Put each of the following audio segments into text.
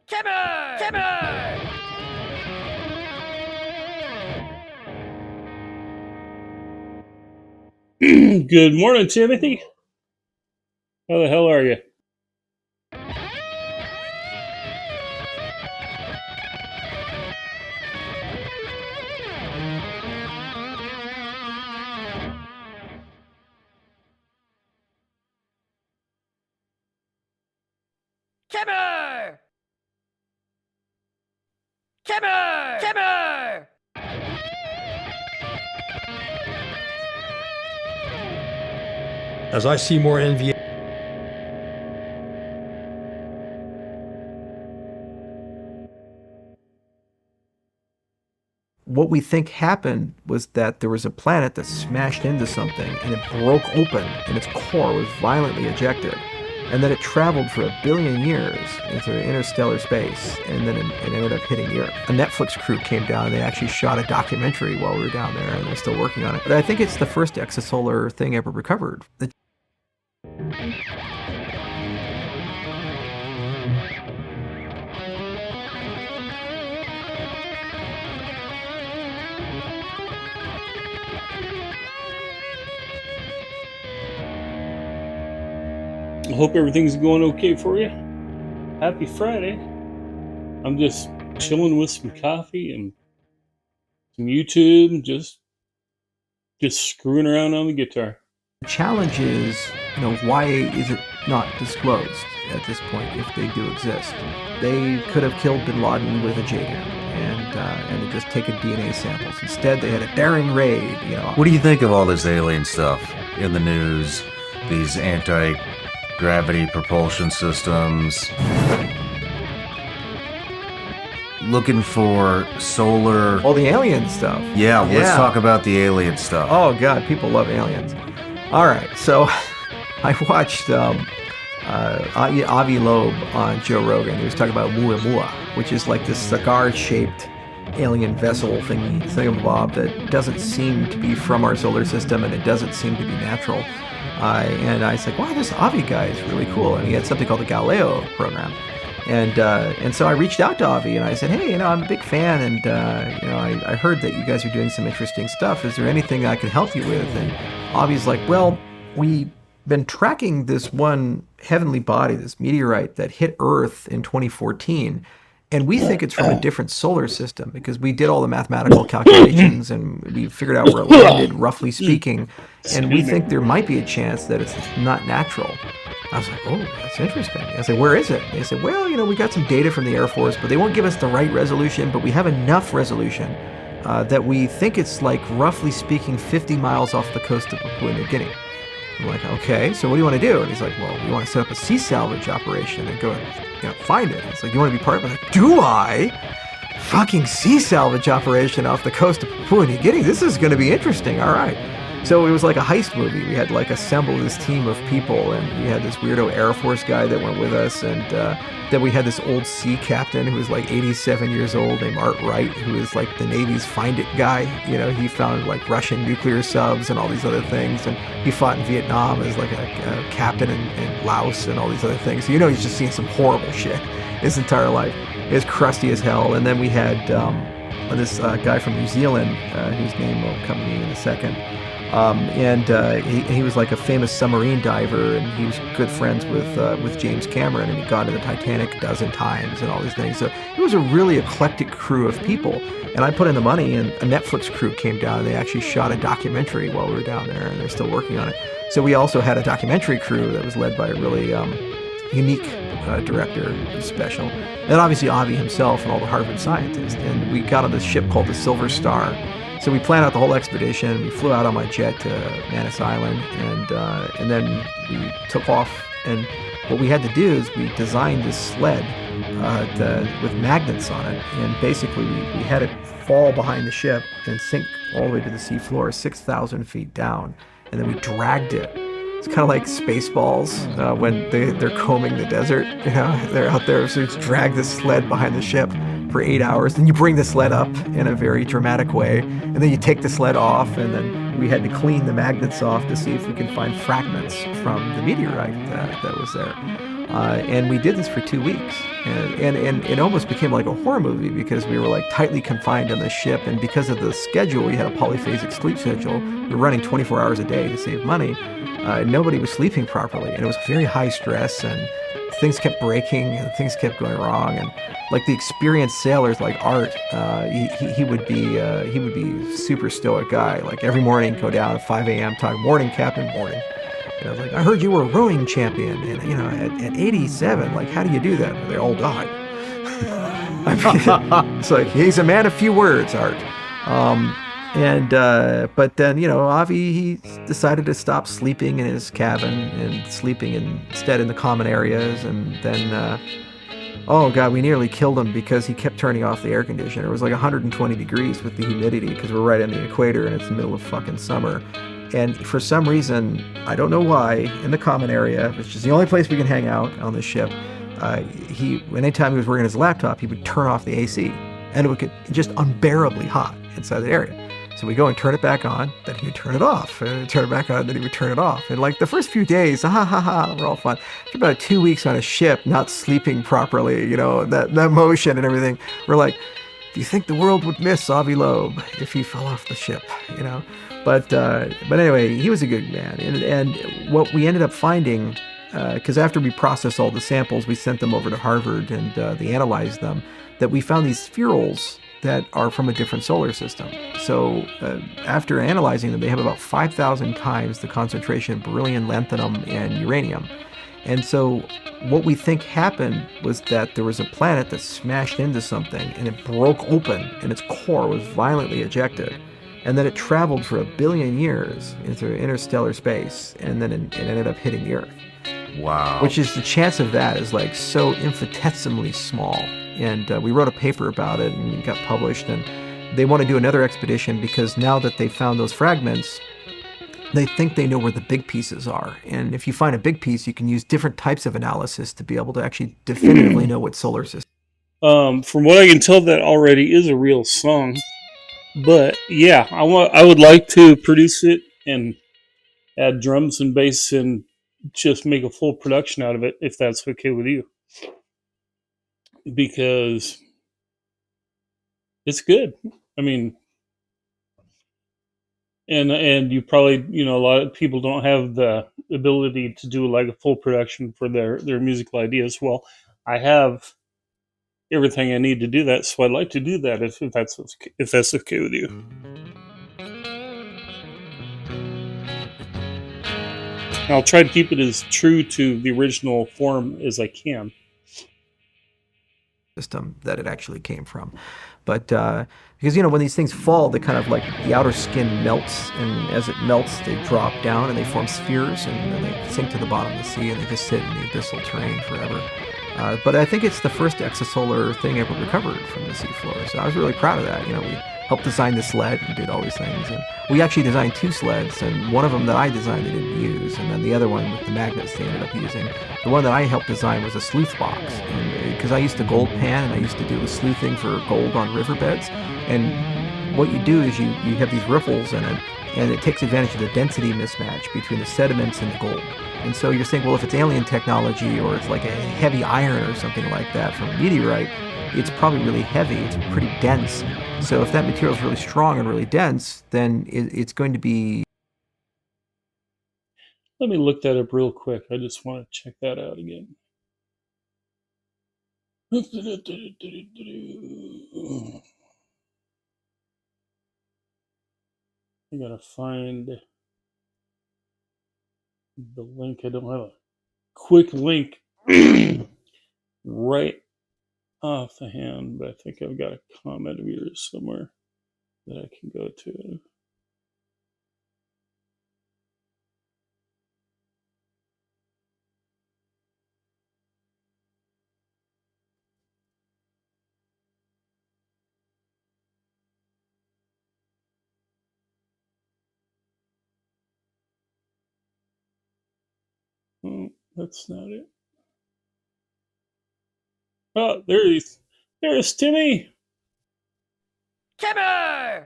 Timber! Timber! Good morning, Timothy. How the hell are you? Timber! Timber! Timber! As I see more NVA. What we think happened was that there was a planet that smashed into something and it broke open and its core was violently ejected. And then it traveled for 1 billion years into interstellar space, and then it ended up hitting the Earth. A Netflix crew came down, and they actually shot a documentary while we were down there, and they're still working on it. But I think it's the first extrasolar thing ever recovered. I hope everything's going okay for you. Happy Friday. I'm just chilling with some coffee and some YouTube and just screwing around on the guitar. The challenge is, why is it not disclosed at this point if they do exist? They could have killed bin Laden with a JDAM and just taken DNA samples. Instead, they had a daring raid. What do you think of all this alien stuff in the news? These anti-gravity propulsion systems, looking for solar. All the alien stuff. Yeah, let's talk about the alien stuff. Oh God, people love aliens. All right, so I watched Avi Loeb on Joe Rogan. He was talking about Muamua, which is like this cigar-shaped alien vessel thingamabob that doesn't seem to be from our solar system, and it doesn't seem to be natural. And I was like, wow, this Avi guy is really cool. And he had something called the Galileo program. And so I reached out to Avi and I said, hey, I'm a big fan, and I heard that you guys are doing some interesting stuff. Is there anything I can help you with? And Avi's like, well, we've been tracking this one heavenly body, this meteorite that hit Earth in 2014. And we think it's from a different solar system because we did all the mathematical calculations and we figured out where it landed, roughly speaking. And we think there might be a chance that it's not natural. I was like, oh, that's interesting. I said, where is it? They said, well, we got some data from the Air Force, but they won't give us the right resolution, but we have enough resolution that we think it's like, roughly speaking, 50 miles off the coast of Papua New Guinea. I'm like, okay, so what do you want to do? And he's like, well, we want to set up a sea salvage operation and go and find it. It's like, you want to be part of it? I'm like, do I? Fucking sea salvage operation off the coast of Papua New Guinea. This is going to be interesting. All right. So it was like a heist movie. We had assembled this team of people, and we had this weirdo Air Force guy that went with us, and then we had this old sea captain who was 87 years old named Art Wright, who is the Navy's Find It guy. He found Russian nuclear subs and all these other things, and he fought in Vietnam as a captain in Laos and all these other things. So he's just seen some horrible shit his entire life. It's crusty as hell. And then we had this guy from New Zealand, whose name will come to me in a second. He was like a famous submarine diver, and he was good friends with James Cameron, and he got into the Titanic a dozen times and all these things. So it was a really eclectic crew of people. And I put in the money, and a Netflix crew came down, and they actually shot a documentary while we were down there, and they're still working on it. So we also had a documentary crew that was led by a really unique director, who's special. And obviously Avi himself and all the Harvard scientists. And we got on this ship called the Silver Star. So we planned out the whole expedition. We flew out on my jet to Manus Island, and then we took off. And what we had to do is we designed this sled with magnets on it, and basically we had it fall behind the ship and sink all the way to the seafloor, 6,000 feet down, and then we dragged it. It's kind of like Spaceballs when they're combing the desert. You know, they're out there, so you just drag this sled behind the ship for 8 hours. Then you bring the sled up in a very dramatic way, and then you take the sled off, and then we had to clean the magnets off to see if we could find fragments from the meteorite that was there. And we did this for 2 weeks, and it almost became like a horror movie because we were like tightly confined on the ship, and because of the schedule, we had a polyphasic sleep schedule. We were running 24 hours a day to save money. Nobody was sleeping properly, and it was very high stress, and things kept breaking and things kept going wrong. And like the experienced sailors like Art, he would be super stoic guy. Like every morning, go down at 5 a.m. talk, "Morning, Captain, morning." And I was like, "I heard you were a rowing champion, and you know, at 87, like how do you do that?" And they all died. I mean, it's like he's a man of few words, Art. But then, you know, Avi, he decided to stop sleeping in his cabin and sleeping instead in the common areas. And then, oh God, we nearly killed him because he kept turning off the air conditioner. It was like 120 degrees with the humidity because we're right on the equator and it's the middle of fucking summer. And for some reason, I don't know why, in the common area, which is the only place we can hang out on the ship, anytime he was working his laptop, he would turn off the AC. And it would get just unbearably hot inside the area. So we go and turn it back on, then he would turn it off, and turn it back on, then he would turn it off. And like the first few days, we're all fun. After about 2 weeks on a ship, not sleeping properly, you know, that motion and everything, we're like, do you think the world would miss Avi Loeb if he fell off the ship, you know? But anyway, he was a good man. And what we ended up finding, because after we processed all the samples, we sent them over to Harvard and they analyzed them, that we found these spherules that are from a different solar system. So after analyzing them, they have about 5,000 times the concentration of beryllium, lanthanum, and uranium. And so what we think happened was that there was a planet that smashed into something and it broke open and its core was violently ejected. And then it traveled for 1 billion years into interstellar space, and then it ended up hitting the Earth. Wow. Which is, the chance of that is like so infinitesimally small. And we wrote a paper about it and it got published, and they want to do another expedition because now that they found those fragments, they think they know where the big pieces are. And if you find a big piece, you can use different types of analysis to be able to actually definitively know what solar system. From what I can tell, that already is a real song. But yeah, I would like to produce it and add drums and bass and just make a full production out of it, if that's okay with you. Because it's good. I mean, and you probably, you know, a lot of people don't have the ability to do like a full production for their musical ideas. Well, I have everything I need to do that, so I'd like to do that if that's okay with you. I'll try to keep it as true to the original form as I can. System that it actually came from. But because, you know, when these things fall, they kind of like the outer skin melts, and as it melts, they drop down and they form spheres, and then they sink to the bottom of the sea, and they just sit in the abyssal terrain forever. But I think it's the first exosolar thing ever recovered from the seafloor. So I was really proud of that. You know, we helped design the sled and did all these things. And we actually designed 2 sleds, and one of them that I designed they didn't use, and then the other one with the magnets they ended up using. The one that I helped design was a sleuth box, and because I used to gold pan and I used to do the sleuthing for gold on riverbeds, and what you do is you have these riffles in it, and it takes advantage of the density mismatch between the sediments and the gold. And so you're saying, well, if it's alien technology or it's like a heavy iron or something like that from a meteorite, it's probably really heavy. It's pretty dense. So if that material is really strong and really dense, then it's going to be. Let me look that up real quick. I just want to check that out again. I gotta find the link. I don't have a quick link right off the hand, but I think I've got a comment of yours somewhere that I can go to. Oh, that's not it. Oh, there's Timmy. Timmy! Oh,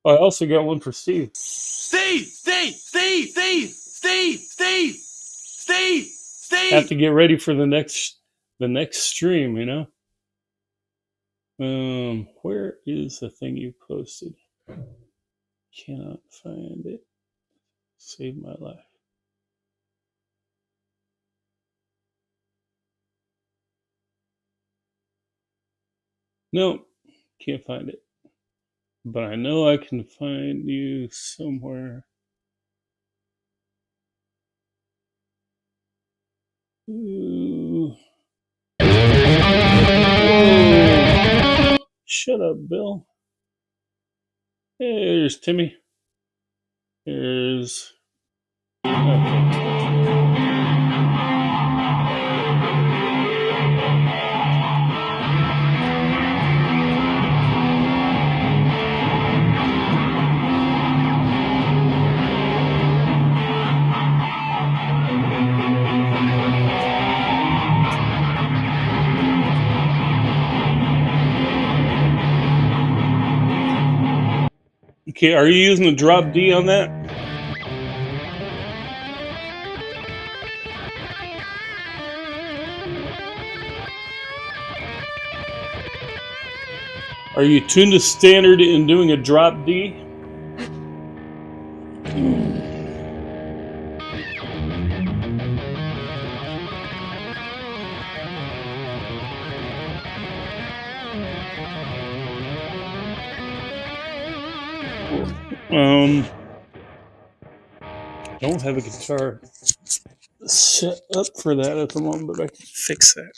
I also got one for Steve. Steve! Have to get ready for the next stream, you know. Where is the thing you posted? Cannot find it. Save my life. No, can't find it. But I know I can find you somewhere. Ooh. Whoa. Shut up, Bill. Hey, there's Timmy. There's. Okay. Okay, are you using the drop D on that? Are you tuned to standard in doing a drop D? I don't have a guitar set up for that at the moment, but I can fix that.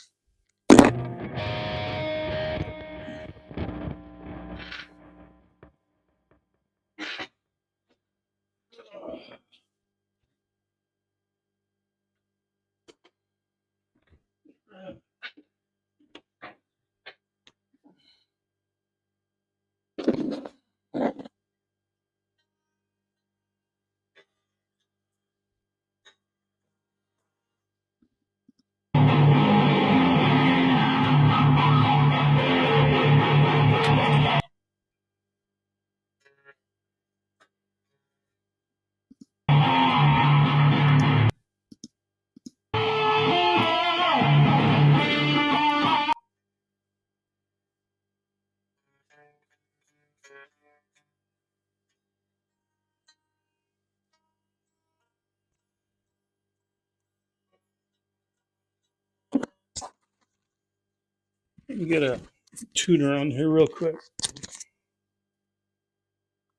Let me get a tuner on here real quick.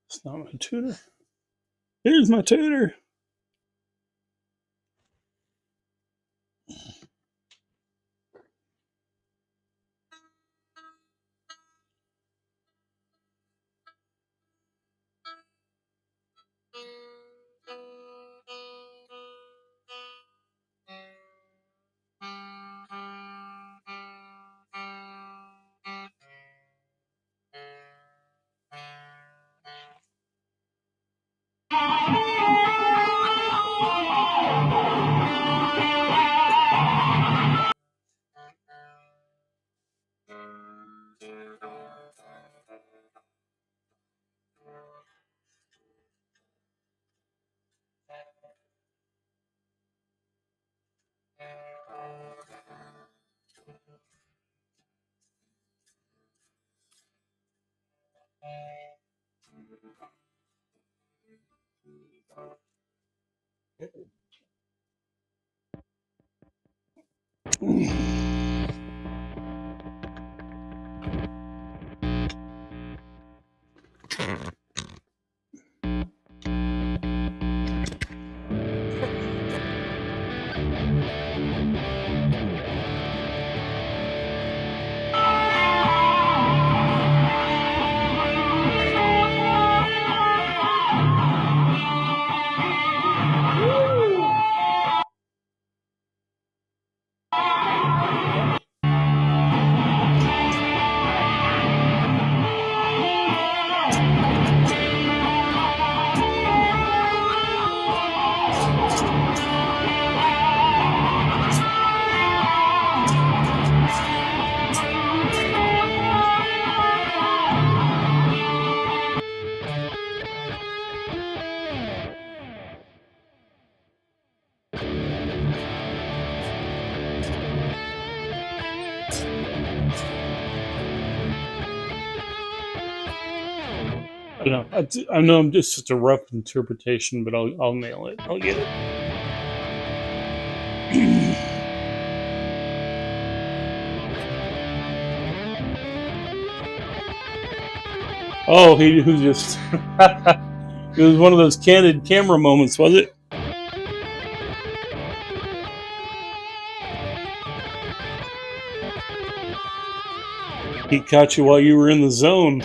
It's not my tuner. Here's my tuner. I know. I know I'm just a rough interpretation, but I'll nail it. I'll get it. Oh, he was just. It was one of those candid camera moments, was it? He caught you while you were in the zone.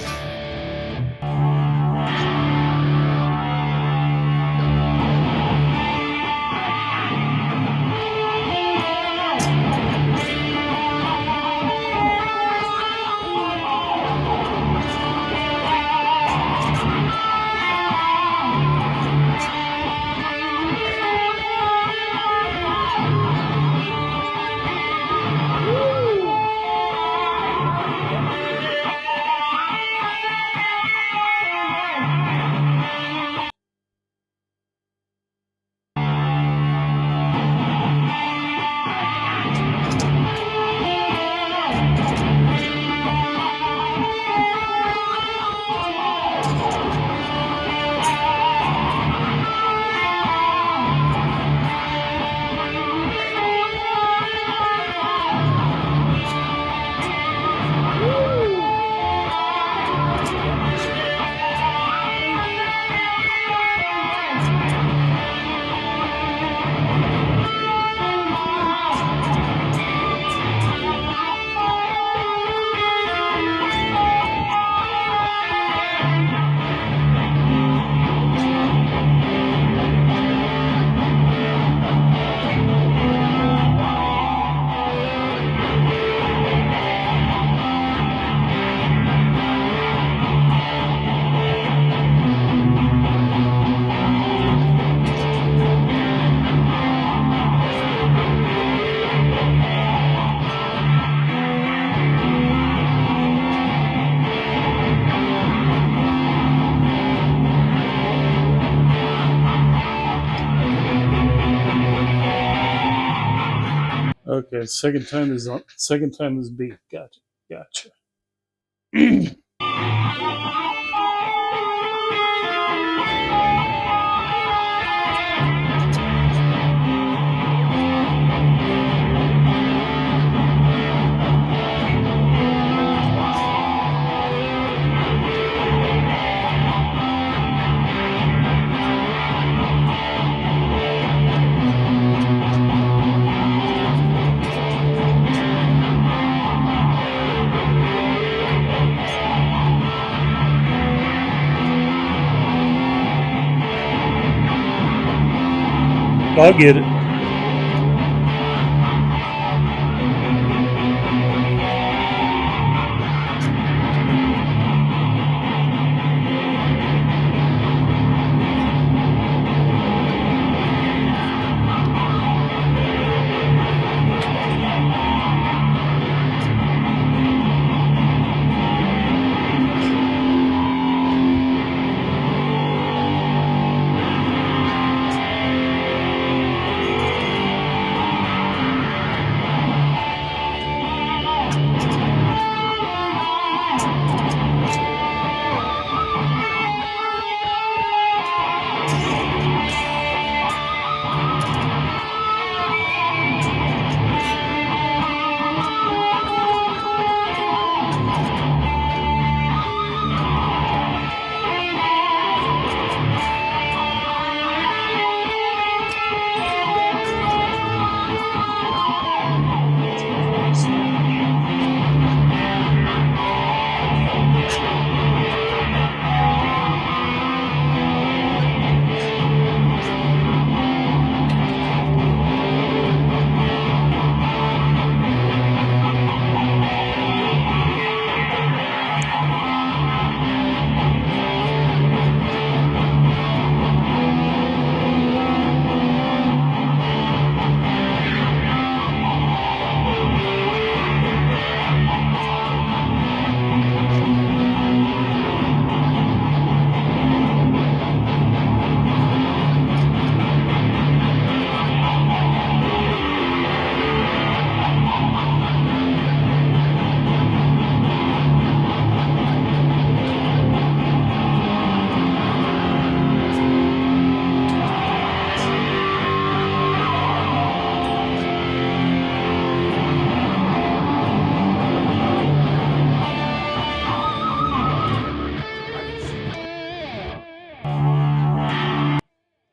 Okay, second time is on. Second time is B. Gotcha. Gotcha. I'll get it.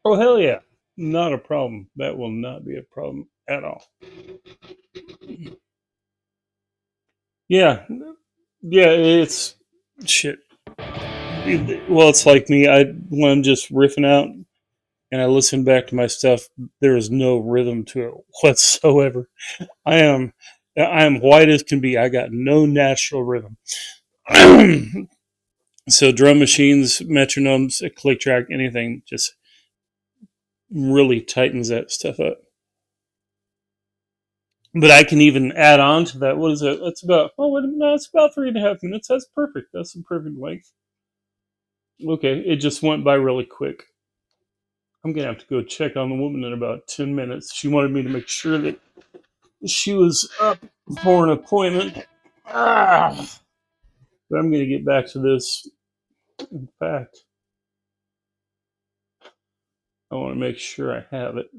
Oh, hell yeah. Not a problem. That will not be a problem at all. Yeah. Yeah, it's shit. Well, it's like me. When I'm just riffing out and I listen back to my stuff, there is no rhythm to it whatsoever. I am white as can be. I got no natural rhythm. So drum machines, metronomes, a click track, anything just really tightens that stuff up. But I can even add on to that. What is it? That's about, oh, wait a minute, no, it's about 3.5 minutes. That's perfect. That's the perfect length. Okay, it just went by really quick. I'm going to have to go check on the woman in about 10 minutes. She wanted me to make sure that she was up for an appointment. But I'm going to get back to this. In fact, I want to make sure I have it.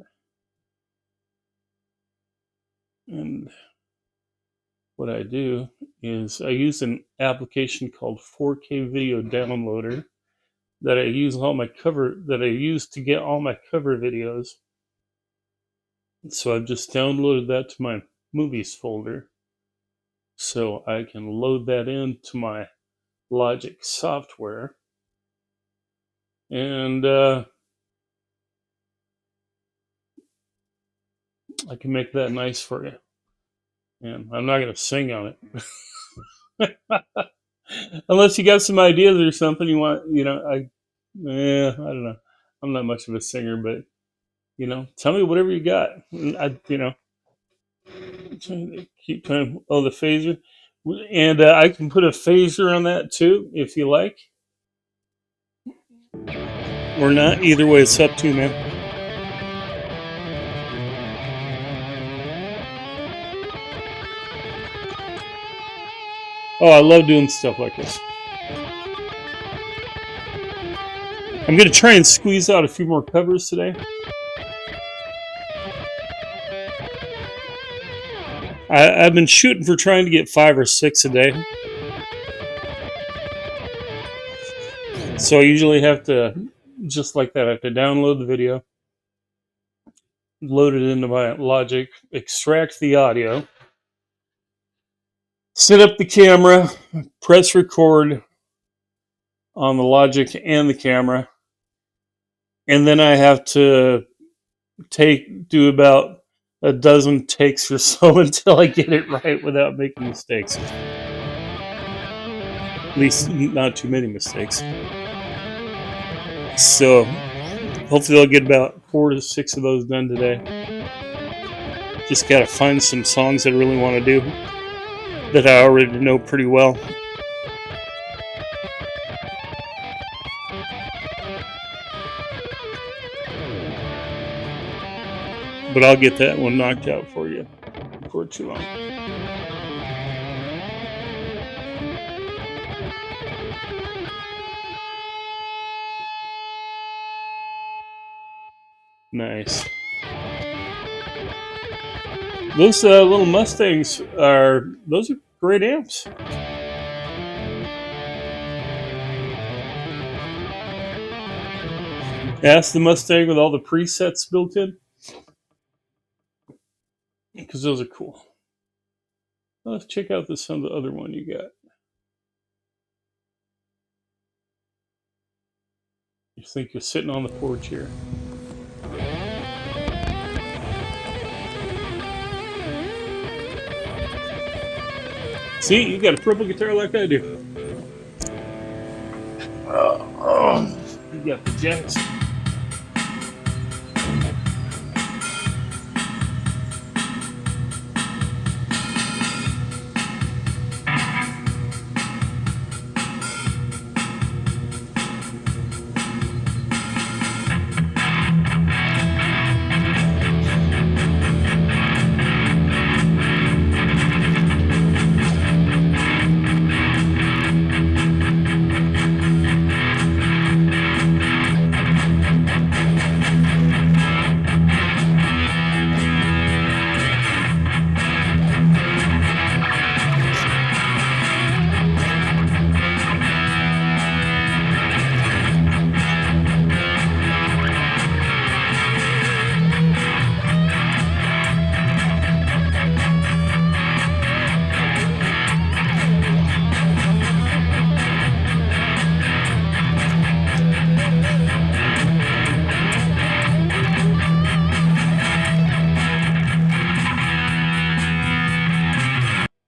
And what I do is I use an application called 4K Video Downloader that I use to get all my cover videos. So I've just downloaded that to my movies folder, so I can load that into my Logic software, and I can make that nice for you. And I'm not going to sing on it. Unless you got some ideas or something you want, I don't know. I'm not much of a singer, but, tell me whatever you got. Keep trying, the phaser. And I can put a phaser on that too, if you like. Or not. Either way, it's up to you, man. Oh, I love doing stuff like this. I'm going to try and squeeze out a few more covers today. I've been shooting for trying to get 5 or 6 a day. So I usually have to, just like that, I have to download the video, load it into my Logic, extract the audio, set up the camera, press record on the Logic and the camera, and then I have to do about a dozen takes or so until I get it right without making mistakes. At least not too many mistakes. So hopefully I'll get about 4 to 6 of those done today. Just gotta find some songs that I really want to do that I already know pretty well. But I'll get that one knocked out for you before too long. Nice. Those little Mustangs those are great amps. Ask the Mustang with all the presets built in, because those are cool. Let's check out the other one you got. You think you're sitting on the porch here. See, you got a purple guitar like I do. You got the jacks.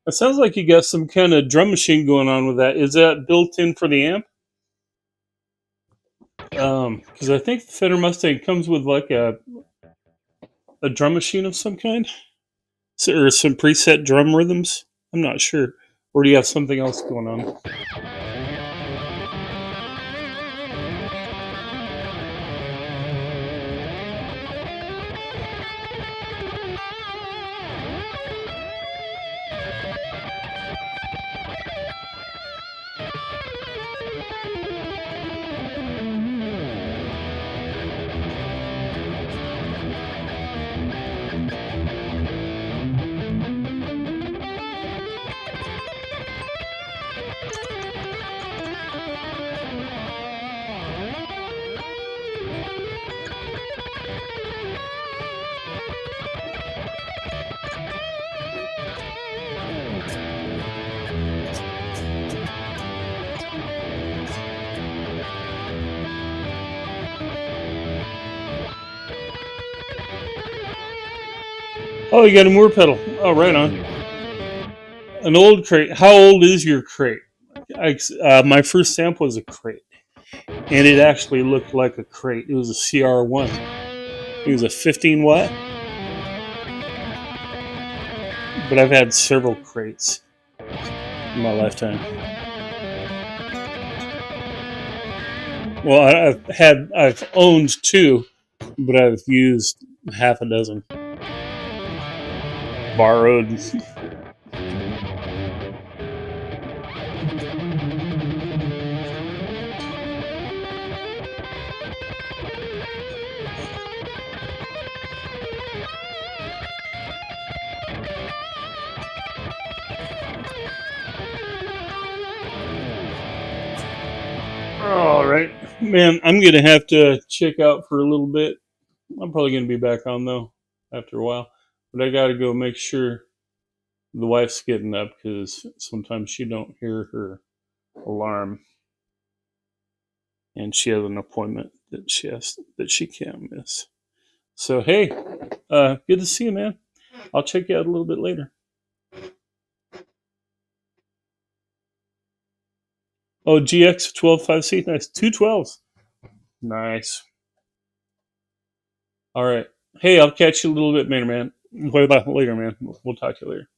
It sounds like you got some kind of drum machine going on with that. Is that built in for the amp? Because I think the Fender Mustang comes with like a drum machine of some kind, or some preset drum rhythms. I'm not sure. Or do you have something else going on? Oh, you got a Moore pedal. Oh, right on. An old crate. How old is your crate? My first sample was a crate, and it actually looked like a crate. It was a CR1. It was a 15 watt, but I've had several crates in my lifetime. Well, I've owned two, but I've used half a dozen. Borrowed. All right, man. I'm gonna have to check out for a little bit. I'm probably gonna be back on though after a while, but I gotta go make sure the wife's getting up because sometimes she don't hear her alarm, and she has an appointment that she can't miss. So hey, good to see you, man. I'll check you out a little bit later. Oh, GX 12.5C, nice. 212s. Nice. All right. Hey, I'll catch you a little bit later, man. Later, man. We'll talk to you later.